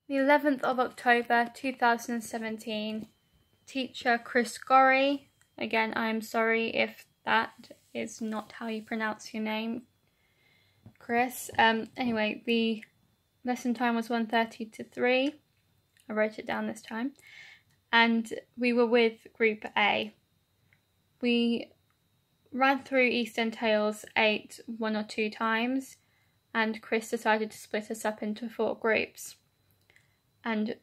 The 11th of October 2017, teacher Chris Gorry. Again, I'm sorry if that is not how you pronounce your name, Chris. Anyway, the lesson time was 1:30 to 3. I wrote it down this time. And we were with Group A. We ran through Eastern Tales 8 one or two times, and Chris decided to split us up into 4 groups and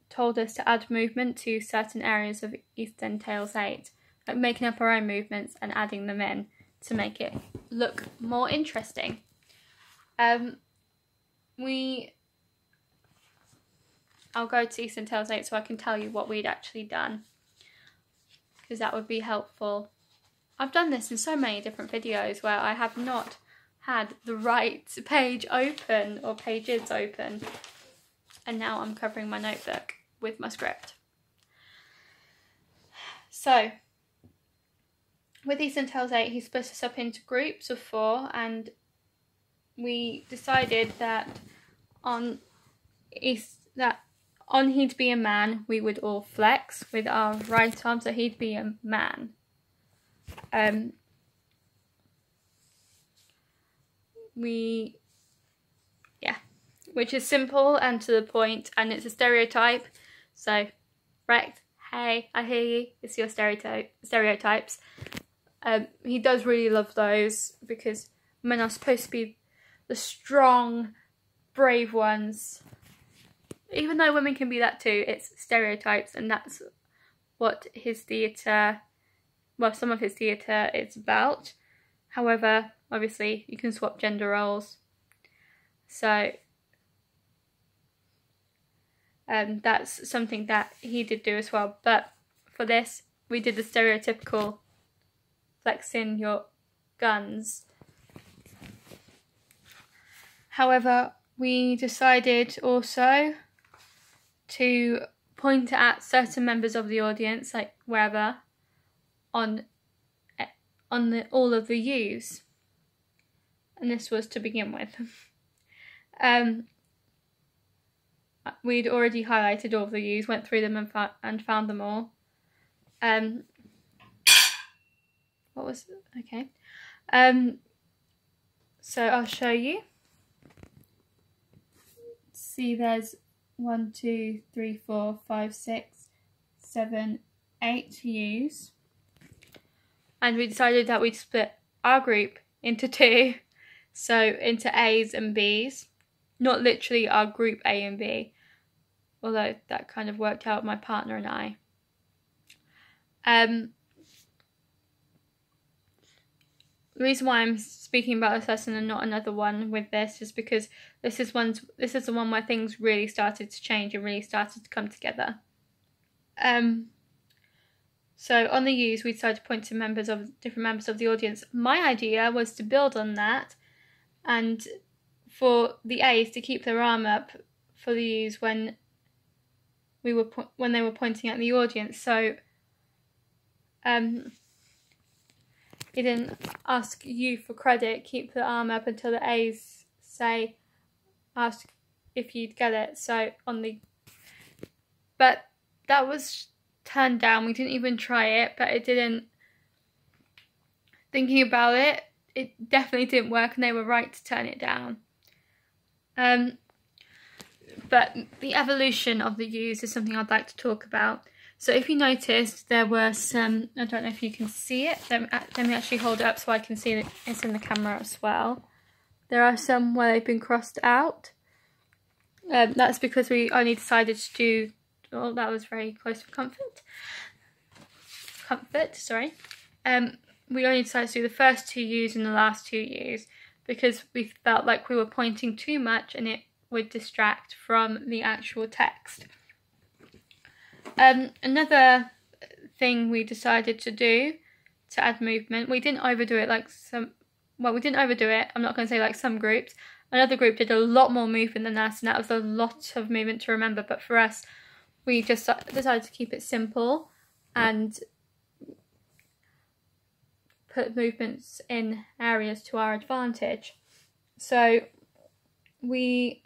told us to add movement to certain areas of Eastern Tales 8, like making up our own movements and adding them in to make it look more interesting. I'll go to Eastern Tales 8 so I can tell you what we'd actually done, because that would be helpful. I've done this in so many different videos where I have not had the right page open or pages open, and now I'm covering my notebook with my script. So, with Eastern Tales 8, he split us up into groups of 4, and we decided that on he'd be a man, we would all flex with our right arm, so he'd be a man. Which is simple and to the point, and it's a stereotype. So, right, hey, I hear you, it's your stereotypes. He does really love those, because men are supposed to be the strong, brave ones. Even though women can be that too, it's stereotypes, and that's what his theatre, well, some of his theatre is about. However, obviously, you can swap gender roles. So, that's something that he did do as well. But for this, we did the stereotypical flexing your guns. However, we decided also to point at certain members of the audience, like wherever, on all of the U's. And this was to begin with. We'd already highlighted all of the U's, went through them and found them all. Okay. So I'll show you. See, there's 1, 2, 3, 4, 5, 6, 7, 8 U's. And we decided that we'd split our group into 2. So into A's and B's. Not literally our group A and B, although that kind of worked out, my partner and I. The reason why I'm speaking about this lesson and not another one with this is because this is the one where things really started to change and really started to come together. So on the U's, we decided to point to different members of the audience. My idea was to build on that, and for the A's to keep their arm up for the U's when they were pointing at the audience. So he didn't ask you for credit, keep the arm up until the A's ask if you'd get it. But that was turned down. We didn't even try it, but it didn't. Thinking about it, it definitely didn't work, and they were right to turn it down. But the evolution of the U's is something I'd like to talk about. So if you noticed, there were some, I don't know if you can see it, let me actually hold it up so I can see that it's in the camera as well. There are some where they've been crossed out. That's because we only decided to do, oh, that was very close to comfort, sorry. We only decided to do the first 2 U's and the last 2 U's because we felt like we were pointing too much and it would distract from the actual text. Another thing we decided to do to add movement, we didn't overdo it like we didn't overdo it, I'm not going to say like some groups. Another group did a lot more movement than us, and that was a lot of movement to remember, but for us, we just decided to keep it simple and put movements in areas to our advantage. So we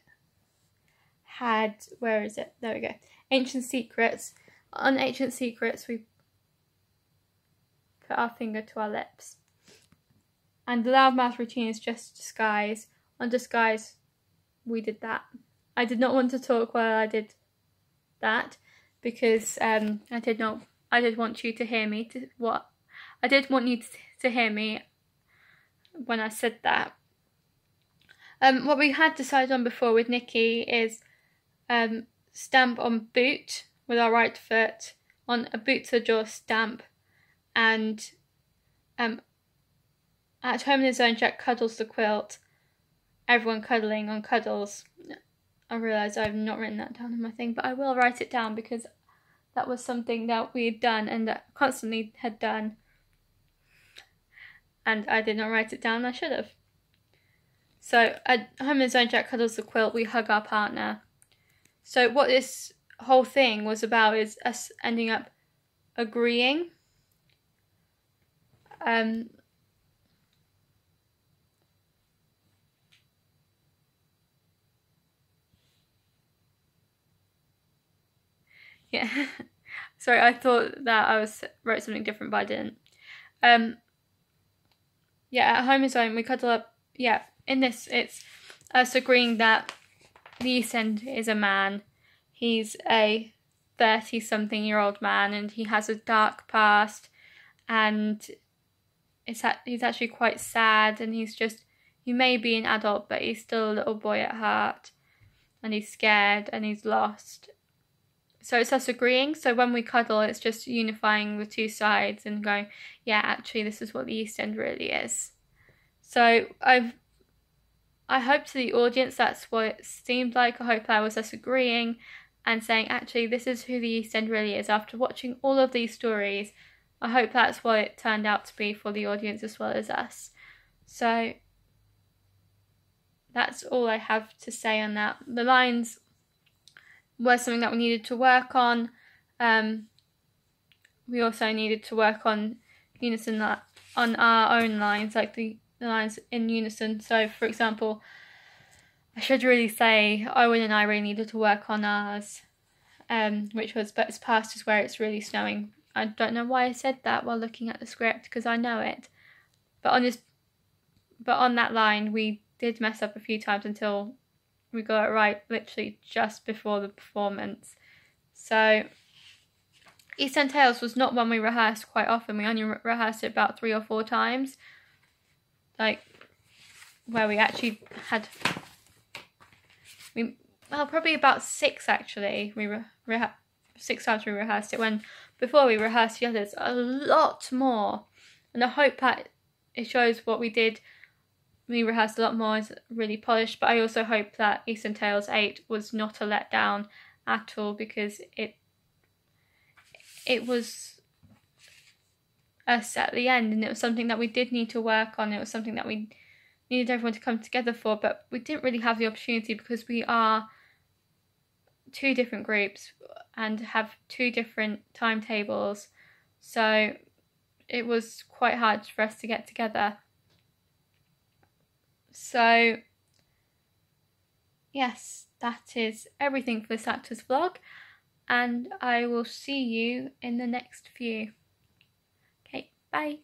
had, where is it? There we go. Ancient Secrets. On Ancient Secrets, we put our finger to our lips. And the loudmouth routine is just disguise. On disguise, we did that. I did not want to talk while I did that because I did want you to hear me. I did want you to hear me when I said that. What we had decided on before with Nikki is stamp on boot with our right foot, on a boot to the jaw stamp, and at home in his own, Jack cuddles the quilt. Everyone cuddling on cuddles. I realise I've not written that down in my thing, but I will write it down because that was something that we had done and that constantly had done. And I did not write it down, I should have. So at home in his own, Jack cuddles the quilt, we hug our partner. So what this whole thing was about is us ending up agreeing. Yeah, sorry, I thought that I wrote something different, but I didn't. Yeah, at home in his own, we cuddle up. Yeah, in this, it's us agreeing that the East End is a man. He's a 30-something-year-old man, and he has a dark past, and he's actually quite sad, and he may be an adult, but he's still a little boy at heart, and he's scared, and he's lost. So it's us agreeing. So when we cuddle, it's just unifying the two sides and going, yeah, actually, this is what the East End really is. So I hope to the audience that's what it seemed like. I hope that was us agreeing and saying, actually, this is who the East End really is. After watching all of these stories, I hope that's what it turned out to be for the audience as well as us. So that's all I have to say on that. The lines were something that we needed to work on. We also needed to work on unison on our own lines, like the lines in unison. So, for example, I should really say Owen and I really needed to work on ours, which was, but it's past is where it's really snowing. I don't know why I said that while looking at the script because I know it. But on that line, we did mess up a few times until we got it right literally just before the performance. So East End Tales was not one we rehearsed quite often. We only rehearsed it about 3 or 4 times. Like, where we actually had... probably about 6 actually. 6 times we rehearsed it, when before we rehearsed the others a lot more. And I hope that it shows what we did. We rehearsed a lot more, is really polished, but I also hope that East End Tales 8 was not a letdown at all, because it was us at the end, and it was something that we did need to work on. It was something that we needed everyone to come together for, but we didn't really have the opportunity because we are 2 different groups and have 2 different timetables, so it was quite hard for us to get together. So, yes, that is everything for this actor's vlog, and I will see you in the next few. Okay, bye.